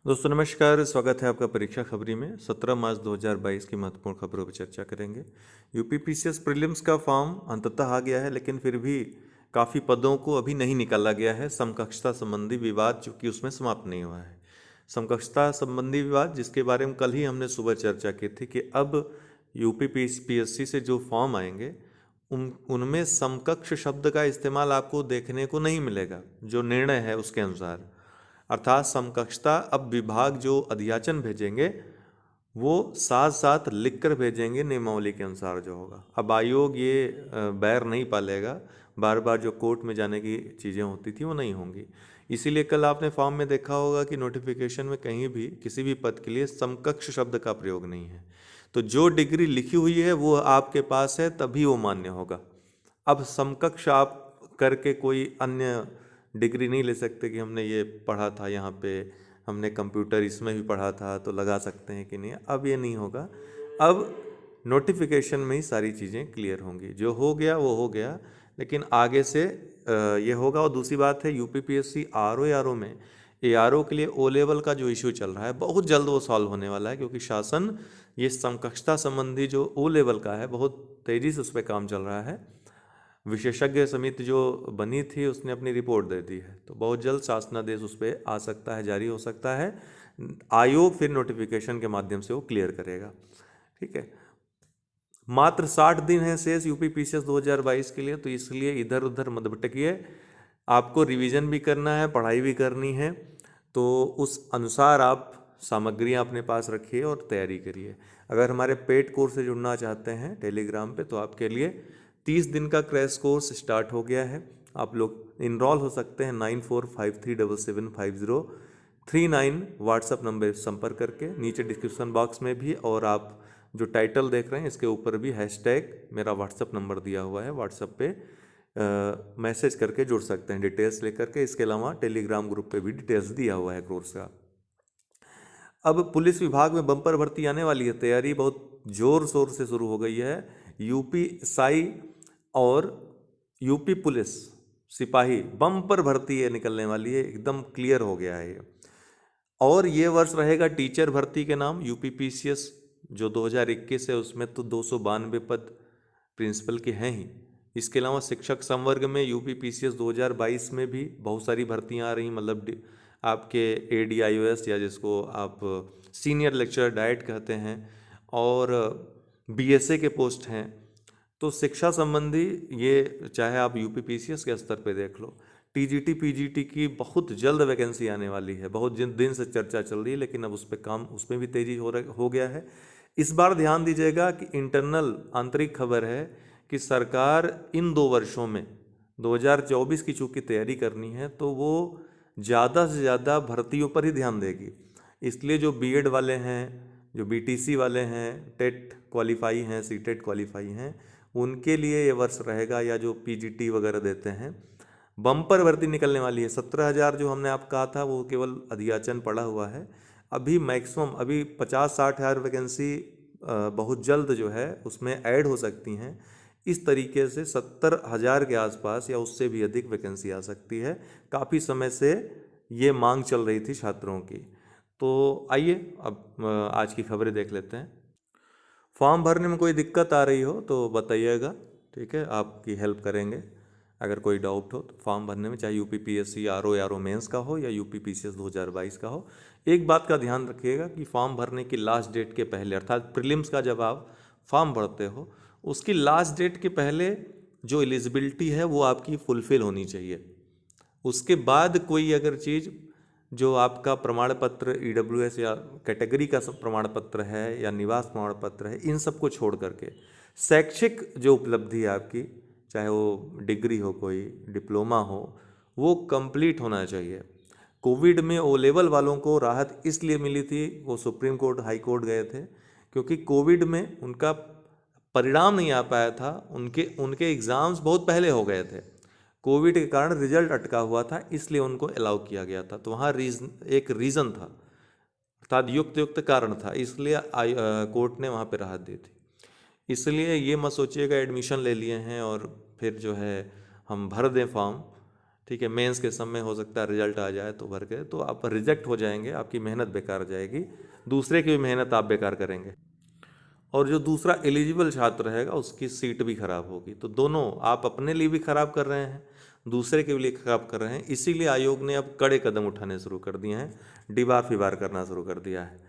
दोस्तों नमस्कार, स्वागत है आपका परीक्षा खबरी में। 17 मार्च 2022 की महत्वपूर्ण खबरों पर चर्चा करेंगे। यूपीपीसीएस प्रीलिम्स का फॉर्म अंततः आ गया है, लेकिन फिर भी काफ़ी पदों को अभी नहीं निकाला गया है। समकक्षता संबंधी विवाद चूंकि उसमें समाप्त नहीं हुआ है। समकक्षता संबंधी विवाद जिसके बारे में कल ही हमने सुबह चर्चा की थी कि अब यूपीपीएससी से जो फॉर्म आएंगे उनमें समकक्ष शब्द का इस्तेमाल आपको देखने को नहीं मिलेगा, जो निर्णय है उसके अनुसार। अर्थात समकक्षता अब विभाग जो अध्याचन भेजेंगे वो साथ साथ लिख कर भेजेंगे, नियमावली के अनुसार जो होगा। अब आयोग ये बैर नहीं पालेगा, बार बार जो कोर्ट में जाने की चीज़ें होती थी वो नहीं होंगी। इसीलिए कल आपने फॉर्म में देखा होगा कि नोटिफिकेशन में कहीं भी किसी भी पद के लिए समकक्ष शब्द का प्रयोग नहीं है। तो जो डिग्री लिखी हुई है वो आपके पास है तभी वो मान्य होगा। अब समकक्ष आप करके कोई अन्य डिग्री नहीं ले सकते कि हमने ये पढ़ा था यहाँ पे, हमने कंप्यूटर इसमें भी पढ़ा था तो लगा सकते हैं कि नहीं। अब ये नहीं होगा। अब नोटिफिकेशन में ही सारी चीज़ें क्लियर होंगी। जो हो गया वो हो गया, लेकिन आगे से ये होगा। और दूसरी बात है, यूपीपीएससी आरओ में एआरओ के लिए ओ लेवल का जो इशू चल रहा है बहुत जल्द वो सॉल्व होने वाला है, क्योंकि शासन ये समकक्षता संबंधी जो ओ लेवल का है बहुत तेज़ी से उस पर काम चल रहा है। विशेषज्ञ समिति जो बनी थी उसने अपनी रिपोर्ट दे दी है, तो बहुत जल्द शासनादेश उस पर आ सकता है, जारी हो सकता है। आयोग फिर नोटिफिकेशन के माध्यम से वो क्लियर करेगा। ठीक है, मात्र 60 दिन है शेष यूपीपीसीएस 2022 के लिए, तो इसलिए इधर उधर मत भटकिए। आपको रिवीजन भी करना है, पढ़ाई भी करनी है, तो उस अनुसार आप सामग्रियां अपने पास रखिए और तैयारी करिए। अगर हमारे पेड कोर्स से जुड़ना चाहते हैं टेलीग्राम पे, तो आपके लिए 30 दिन का क्रैश कोर्स स्टार्ट हो गया है। आप लोग इनरोल हो सकते हैं 9453775039 व्हाट्सएप नंबर संपर्क करके, नीचे डिस्क्रिप्शन बॉक्स में भी, और आप जो टाइटल देख रहे हैं इसके ऊपर भी हैशटैग मेरा व्हाट्सएप नंबर दिया हुआ है, व्हाट्सएप पे मैसेज करके जुड़ सकते हैं डिटेल्स लेकर के। इसके अलावा टेलीग्राम ग्रुप पे भी डिटेल्स दिया हुआ है कोर्स का। अब पुलिस विभाग में बम्पर भर्ती आने वाली है, तैयारी बहुत जोर शोर से शुरू हो गई है। यूपी साई और यूपी पुलिस सिपाही बम्पर भर्ती है निकलने वाली है, एकदम क्लियर हो गया है ये। और ये वर्ष रहेगा टीचर भर्ती के नाम। यूपीपीसीएस जो 2021 है उसमें तो 292 पद प्रिंसिपल के हैं ही। इसके अलावा शिक्षक संवर्ग में यूपीपीसीएस 2022 में भी बहुत सारी भर्तियां आ रही, मतलब आपके एडीआईओएस या जिसको आप सीनियर लेक्चरर डाइट कहते हैं, और बीएसए के पोस्ट हैं। तो शिक्षा संबंधी ये चाहे आप यूपीपीसीएस के स्तर पे देख लो, टीजीटी पीजीटी की बहुत जल्द वैकेंसी आने वाली है। बहुत दिन से चर्चा चल रही है, लेकिन अब उस पर काम, उसमें भी तेजी हो गया है। इस बार ध्यान दीजिएगा कि इंटरनल आंतरिक खबर है कि सरकार इन 2 वर्षों में 2024 की चूंकि तैयारी करनी है, तो वो ज़्यादा से ज़्यादा भर्तियों पर ही ध्यान देगी। इसलिए जो बीएड वाले हैं, जो बीटीसी वाले हैं, टेट क्वालिफाई हैं, सीटेट क्वालिफाई हैं, उनके लिए ये वर्ष रहेगा। या जो पीजीटी वगैरह देते हैं, बम्पर भर्ती निकलने वाली है। 17,000 जो हमने आप कहा था वो केवल अध्याचन पड़ा हुआ है। अभी मैक्सिमम अभी 50-60 हज़ार वैकेंसी बहुत जल्द जो है उसमें ऐड हो सकती हैं। इस तरीके से 70,000 के आसपास या उससे भी अधिक वैकेंसी आ सकती है। काफ़ी समय से ये मांग चल रही थी छात्रों की। तो आइए अब आज की खबरें देख लेते हैं। फॉर्म भरने में कोई दिक्कत आ रही हो तो बताइएगा, ठीक है, आपकी हेल्प करेंगे। अगर कोई डाउट हो तो फॉर्म भरने में, चाहे यूपीपीएससी आरओ मेंस का हो या यूपीपीसीएस 2022 का हो, एक बात का ध्यान रखिएगा कि फॉर्म भरने की लास्ट डेट के पहले, अर्थात प्रीलिम्स का जब आप फॉर्म भरते हो उसकी लास्ट डेट के पहले जो एलिजिबिलिटी है वो आपकी फुलफिल होनी चाहिए। उसके बाद कोई अगर चीज़, जो आपका प्रमाण पत्र ईडब्ल्यूएस या कैटेगरी का प्रमाण पत्र है या निवास प्रमाण पत्र है, इन सब को छोड़ करके शैक्षिक जो उपलब्धि है आपकी, चाहे वो डिग्री हो, कोई डिप्लोमा हो, वो कंप्लीट होना चाहिए। कोविड में ओ लेवल वालों को राहत इसलिए मिली थी, वो सुप्रीम कोर्ट हाई कोर्ट गए थे, क्योंकि कोविड में उनका परिणाम नहीं आ पाया था। उनके उनके एग्ज़ाम्स बहुत पहले हो गए थे, कोविड के कारण रिजल्ट अटका हुआ था, इसलिए उनको अलाउ किया गया था। तो वहाँ एक रीज़न था, अर्थात युक्त कारण था, इसलिए कोर्ट ने वहाँ पे राहत दी थी। इसलिए ये मत सोचिएगा एडमिशन ले लिए हैं और फिर जो है हम भर दें फॉर्म। ठीक है, मेंस के समय हो सकता है रिजल्ट आ जाए तो भर के, तो आप रिजेक्ट हो जाएंगे, आपकी मेहनत बेकार जाएगी, दूसरे की भी मेहनत आप बेकार करेंगे, और जो दूसरा एलिजिबल छात्र रहेगा उसकी सीट भी खराब होगी। तो दोनों आप अपने लिए भी खराब कर रहे हैं, दूसरे के लिए खराब कर रहे हैं। इसीलिए आयोग ने अब कड़े कदम उठाने शुरू कर दिए हैं, डिबार फिबार करना शुरू कर दिया है।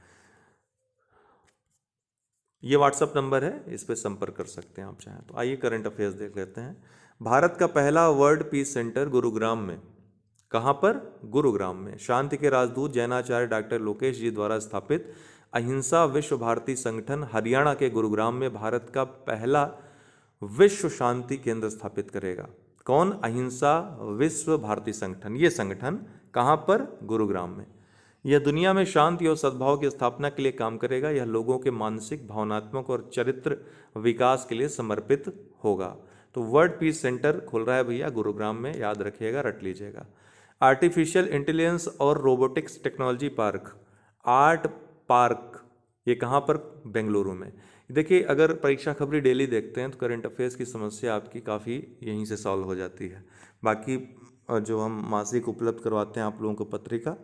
ये व्हाट्सअप नंबर है, इस पर संपर्क कर सकते हैं आप चाहें तो। आइए करंट अफेयर्स देख लेते हैं। भारत का पहला वर्ल्ड पीस सेंटर गुरुग्राम में, कहाँ पर? गुरुग्राम में शांति के राजदूत जैनाचार्य डॉक्टर लोकेश जी द्वारा स्थापित अहिंसा विश्व भारती संगठन हरियाणा के गुरुग्राम में भारत का पहला विश्व शांति केंद्र स्थापित करेगा। कौन? अहिंसा विश्व भारती संगठन। ये संगठन कहाँ पर? गुरुग्राम में। यह दुनिया में शांति और सद्भाव की स्थापना के लिए काम करेगा। यह लोगों के मानसिक, भावनात्मक और चरित्र विकास के लिए समर्पित होगा। तो वर्ल्ड पीस सेंटर खुल रहा है भैया गुरुग्राम में, याद रखिएगा, रट लीजिएगा। आर्टिफिशियल इंटेलिजेंस और robotics technology park, art park, ये कहाँ पर? बेंगलुरु में। देखिए, अगर परीक्षा खबरी डेली देखते हैं तो करंट अफेयर्स की समस्या आपकी काफ़ी यहीं से सॉल्व हो जाती है। बाकी जो हम मासिक उपलब्ध करवाते हैं आप लोगों को पत्रिका,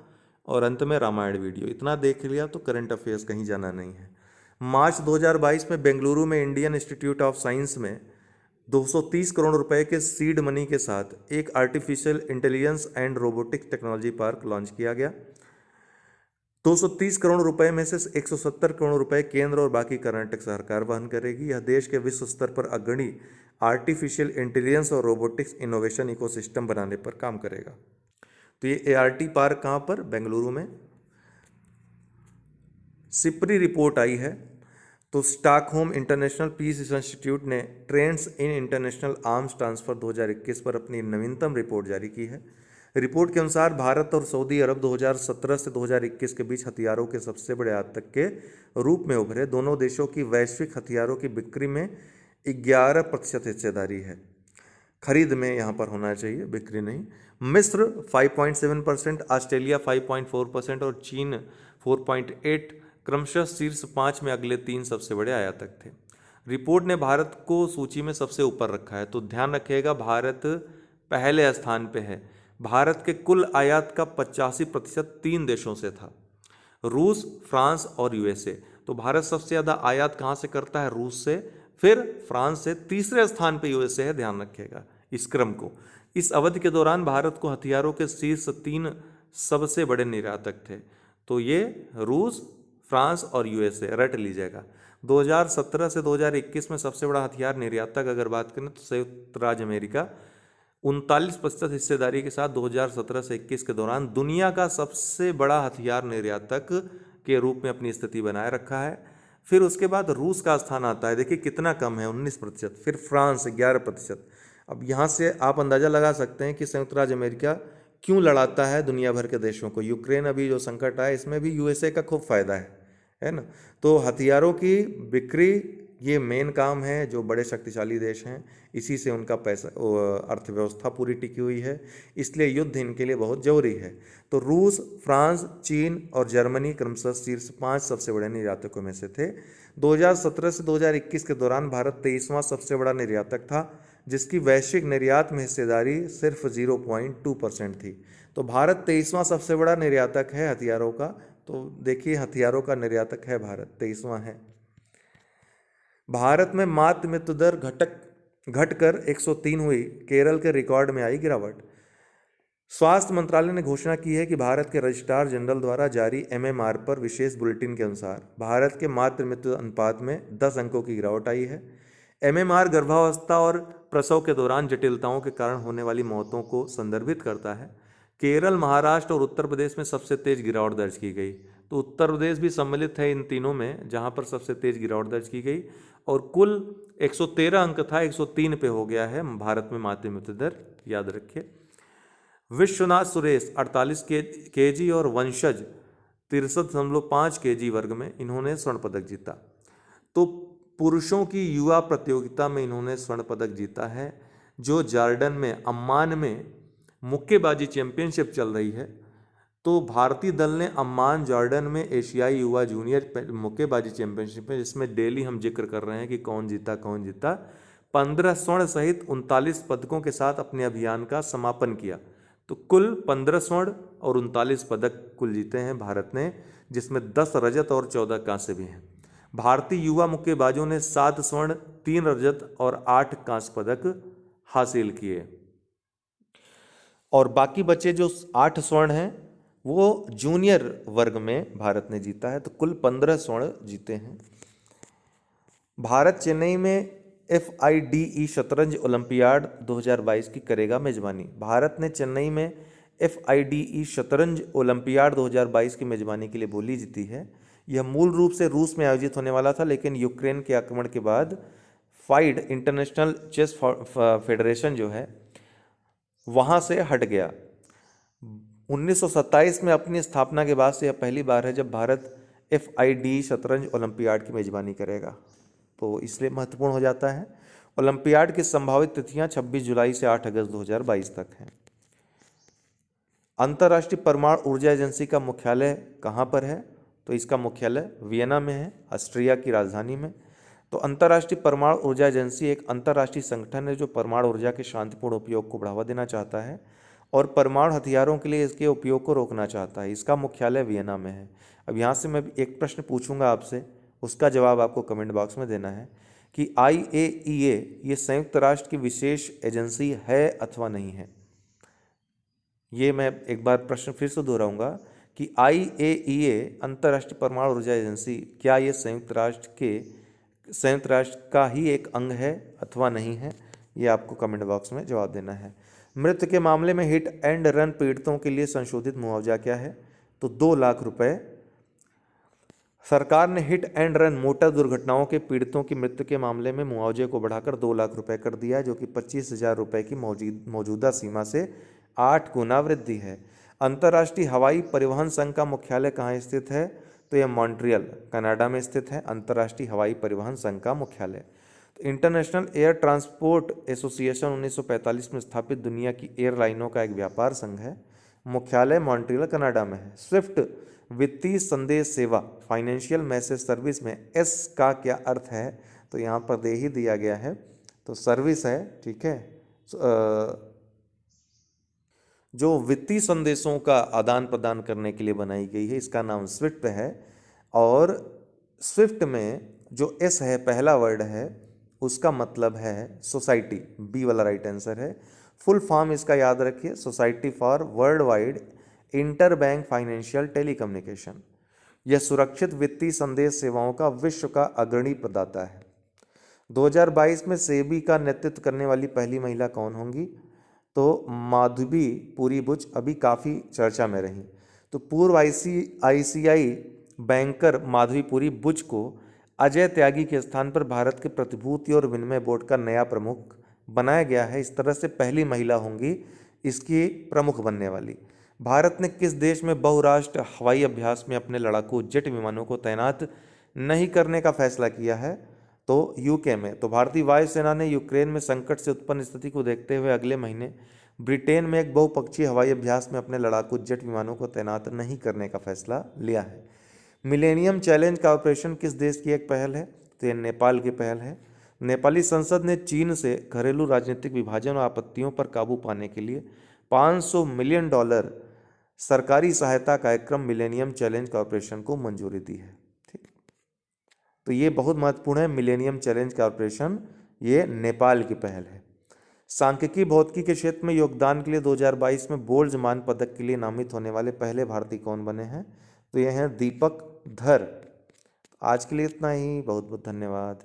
और अंत में रामायण वीडियो, इतना देख लिया तो करंट अफेयर्स कहीं जाना नहीं है। मार्च 2022 में बेंगलुरु में इंडियन इंस्टीट्यूट ऑफ साइंस में 230 करोड़ रुपए के सीड मनी के साथ एक artificial intelligence and robotics technology park launch किया गया। 230 करोड़ रुपए में से 170 करोड़ रुपए केंद्र और बाकी कर्नाटक सरकार वहन करेगी। यह देश के विश्व स्तर पर अग्रणी आर्टिफिशियल इंटेलिजेंस और रोबोटिक्स इनोवेशन इकोसिस्टम बनाने पर काम करेगा। तो ये एआरटी पार्क कहाँ पर? बेंगलुरु में। सिपरी रिपोर्ट आई है, तो स्टॉकहोम इंटरनेशनल पीस इंस्टीट्यूट ने trends in international arms transfer 2021 पर अपनी नवीनतम रिपोर्ट जारी की है। रिपोर्ट के अनुसार भारत और सऊदी अरब 2017 से 2021 के बीच हथियारों के सबसे बड़े आतंक के रूप में उभरे। दोनों देशों की वैश्विक हथियारों की बिक्री में 11% हिस्सेदारी है। खरीद में यहाँ पर होना चाहिए, बिक्री नहीं। मिस्र 5.7%, ऑस्ट्रेलिया 5.4% और चीन 4.8 क्रमशः शीर्ष 5 में अगले 3 सबसे बड़े आयातक थे। रिपोर्ट ने भारत को सूची में सबसे ऊपर रखा है, तो ध्यान रखिएगा भारत पहले स्थान पे है। भारत के कुल आयात का 85% 3 देशों से था, रूस, फ्रांस और यूएसए। तो भारत सबसे ज़्यादा आयात कहाँ से करता है? रूस से, फिर फ्रांस से, तीसरे स्थान पे यूएसए है, ध्यान रखिएगा इस क्रम को। इस अवधि के दौरान भारत को हथियारों के शीर्ष 3 सबसे बड़े निर्यातक थे, तो ये रूस, फ्रांस और यूएसए, रट लीजिएगा। 2017 से 2021 में सबसे बड़ा हथियार निर्यातक अगर बात करें तो संयुक्त राज्य अमेरिका 39% हिस्सेदारी के साथ 2017 से 21 के दौरान दुनिया का सबसे बड़ा हथियार निर्यातक के रूप में अपनी स्थिति बनाए रखा है। फिर उसके बाद रूस का स्थान आता है, देखिए कितना कम है, 19%। फिर फ्रांस 11%। अब यहाँ से आप अंदाज़ा लगा सकते हैं कि संयुक्त राज्य अमेरिका क्यों लड़ाता है दुनिया भर के देशों को। यूक्रेन अभी जो संकट आया इसमें भी यूएसए का खूब फायदा है ना। तो हथियारों की बिक्री ये मेन काम है, जो बड़े शक्तिशाली देश हैं इसी से उनका पैसा अर्थव्यवस्था पूरी टिकी हुई है, इसलिए युद्ध इनके लिए बहुत जरूरी है। तो रूस, फ्रांस, चीन और जर्मनी क्रमशः शीर्ष 5 सबसे बड़े निर्यातकों में से थे। 2017 से 2021 के दौरान भारत 23वां सबसे बड़ा निर्यातक था, जिसकी वैश्विक निर्यात में हिस्सेदारी सिर्फ 0.2% थी। तो भारत 23वां सबसे बड़ा निर्यातक है हथियारों का। तो देखिए हथियारों का निर्यातक है भारत, 23वां है। भारत में मातृ मृत्यु दर घटकर 103 हुई, केरल के रिकॉर्ड में आई गिरावट। स्वास्थ्य मंत्रालय ने घोषणा की है कि भारत के रजिस्ट्रार जनरल द्वारा जारी एमएमआर पर विशेष बुलेटिन के अनुसार भारत के मातृ मृत्यु अनुपात में 10 अंकों की गिरावट आई है। एमएमआर गर्भावस्था और प्रसव के दौरान जटिलताओं के कारण होने वाली मौतों को संदर्भित करता है। केरल, महाराष्ट्र और उत्तर प्रदेश में सबसे तेज गिरावट दर्ज की गई। तो उत्तर प्रदेश भी सम्मिलित है इन तीनों में, जहां पर सबसे तेज गिरावट दर्ज की गई, और कुल 113 अंक था, 103 पे हो गया है भारत में मातृ मृत्यु दर, याद रखिए। विश्वनाथ सुरेश 48 केजी और वंशज 63.5 केजी वर्ग में इन्होंने स्वर्ण पदक जीता। तो पुरुषों की युवा प्रतियोगिता में इन्होंने स्वर्ण पदक जीता है, जो जॉर्डन में अम्मान में मुक्केबाजी चैंपियनशिप चल रही है। तो भारतीय दल ने अम्मान जॉर्डन में एशियाई युवा जूनियर मुक्केबाजी चैंपियनशिप में, जिसमें डेली हम जिक्र कर रहे हैं कि कौन जीता 15 स्वर्ण सहित 39 पदकों के साथ अपने अभियान का समापन किया। तो कुल 15 स्वर्ण और 39 पदक कुल जीते हैं भारत ने, जिसमें 10 रजत और 14 कांस्य भी हैं। भारतीय युवा मुक्केबाजों ने 7 स्वर्ण, 3 रजत और 8 कांस्य पदक हासिल किए। और बाकी बचे जो 8 स्वर्ण हैं वो जूनियर वर्ग में भारत ने जीता है, तो कुल 15 स्वर्ण जीते हैं। भारत चेन्नई में FIDE शतरंज ओलंपियाड 2022 की करेगा मेजबानी। भारत ने चेन्नई में FIDE शतरंज ओलंपियाड 2022 की मेजबानी के लिए बोली जीती है। यह मूल रूप से रूस में आयोजित होने वाला था, लेकिन यूक्रेन के आक्रमण के बाद फाइड इंटरनेशनल चेस फेडरेशन जो है वहाँ से हट गया। 1927 में अपनी स्थापना के बाद से यह पहली बार है जब भारत FIDE शतरंज ओलंपियाड की मेजबानी करेगा, तो इसलिए महत्वपूर्ण हो जाता है। ओलंपियाड की संभावित तिथियां 26 जुलाई से 8 अगस्त 2022 तक हैं। अंतर्राष्ट्रीय परमाणु ऊर्जा एजेंसी का मुख्यालय कहाँ पर है? तो इसका मुख्यालय वियना में है, ऑस्ट्रिया की राजधानी में। तो अंतर्राष्ट्रीय परमाणु ऊर्जा एजेंसी एक अंतर्राष्ट्रीय संगठन है जो परमाणु ऊर्जा के शांतिपूर्ण उपयोग को बढ़ावा देना चाहता है और परमाणु हथियारों के लिए इसके उपयोग को रोकना चाहता है। इसका मुख्यालय वियना में है। अब यहाँ से मैं एक प्रश्न पूछूंगा आपसे, उसका जवाब आपको कमेंट बॉक्स में देना है कि IAEA ये संयुक्त राष्ट्र की विशेष एजेंसी है अथवा नहीं है। ये मैं एक बार प्रश्न फिर से दोहराऊंगा कि IAEA अंतर्राष्ट्रीय परमाणु ऊर्जा एजेंसी क्या ये संयुक्त राष्ट्र का ही एक अंग है अथवा नहीं है, ये आपको कमेंट बॉक्स में जवाब देना है। मृत्यु के मामले में हिट एंड रन पीड़ितों के लिए संशोधित मुआवजा क्या है? तो 2 लाख रुपए। सरकार ने हिट एंड रन मोटर दुर्घटनाओं के पीड़ितों की मृत्यु के मामले में मुआवजे को बढ़ाकर 2 लाख रुपए कर दिया है, जो कि 25,000 रुपए की मौजूदा सीमा से 8 गुना वृद्धि है। अंतर्राष्ट्रीय हवाई परिवहन संघ का मुख्यालय कहाँ स्थित है? तो यह मॉन्ट्रियल कनाडा में स्थित है, अंतर्राष्ट्रीय हवाई परिवहन संघ का मुख्यालय। तो इंटरनेशनल एयर ट्रांसपोर्ट एसोसिएशन 1945 में स्थापित दुनिया की एयरलाइनों का एक व्यापार संघ है, मुख्यालय मॉन्ट्रियल कनाडा में है। स्विफ्ट वित्तीय संदेश सेवा फाइनेंशियल मैसेज सर्विस में S का क्या अर्थ है? तो यहाँ पर दे ही दिया गया है, तो सर्विस है, ठीक है। जो वित्तीय संदेशों का आदान प्रदान करने के लिए बनाई गई है, इसका नाम स्विफ्ट है। और स्विफ्ट में जो S है, पहला वर्ड है, उसका मतलब है सोसाइटी, B वाला राइट आंसर है। फुल फॉर्म इसका याद रखिए, society for world wide inter bank financial telecommunication. यह सुरक्षित वित्तीय संदेश सेवाओं का विश्व का अग्रणी प्रदाता है। 2022 में सेबी का नेतृत्व करने वाली पहली महिला कौन होंगी? तो माधवी पुरी बुच अभी काफ़ी चर्चा में रही। तो पूर्व ICICI बैंकर माधवी पुरी बुच को अजय त्यागी के स्थान पर भारत के प्रतिभूति और विनिमय बोर्ड का नया प्रमुख बनाया गया है। इस तरह से पहली महिला होंगी इसकी प्रमुख बनने वाली। भारत ने किस देश में बहुराष्ट्र हवाई अभ्यास में अपने लड़ाकू जेट विमानों को तैनात नहीं करने का फैसला किया है? तो UK में। तो भारतीय वायुसेना ने यूक्रेन में संकट से उत्पन्न स्थिति को देखते हुए अगले महीने ब्रिटेन में एक बहुपक्षीय हवाई अभ्यास में अपने लड़ाकू जेट विमानों को तैनात नहीं करने का फैसला लिया है। मिलेनियम चैलेंज कॉरपोरेशन किस देश की एक पहल है? तो यह नेपाल की पहल है। नेपाली संसद ने चीन से घरेलू राजनीतिक विभाजन और आपत्तियों पर काबू पाने के लिए $500 मिलियन सरकारी सहायता कार्यक्रम मिलेनियम चैलेंज कॉरपोरेशन को मंजूरी दी है। ठीक, तो ये बहुत महत्वपूर्ण है। मिलेनियम चैलेंज कॉरपोरेशन ये नेपाल की पहल है। सांख्यिकी भौतिकी के क्षेत्र में योगदान के लिए 2022 में बोल्ट्ज मान पदक के लिए नामित होने वाले पहले भारतीय कौन बने हैं? तो ये हैं दीपक धर। आज के लिए इतना ही, बहुत बहुत धन्यवाद।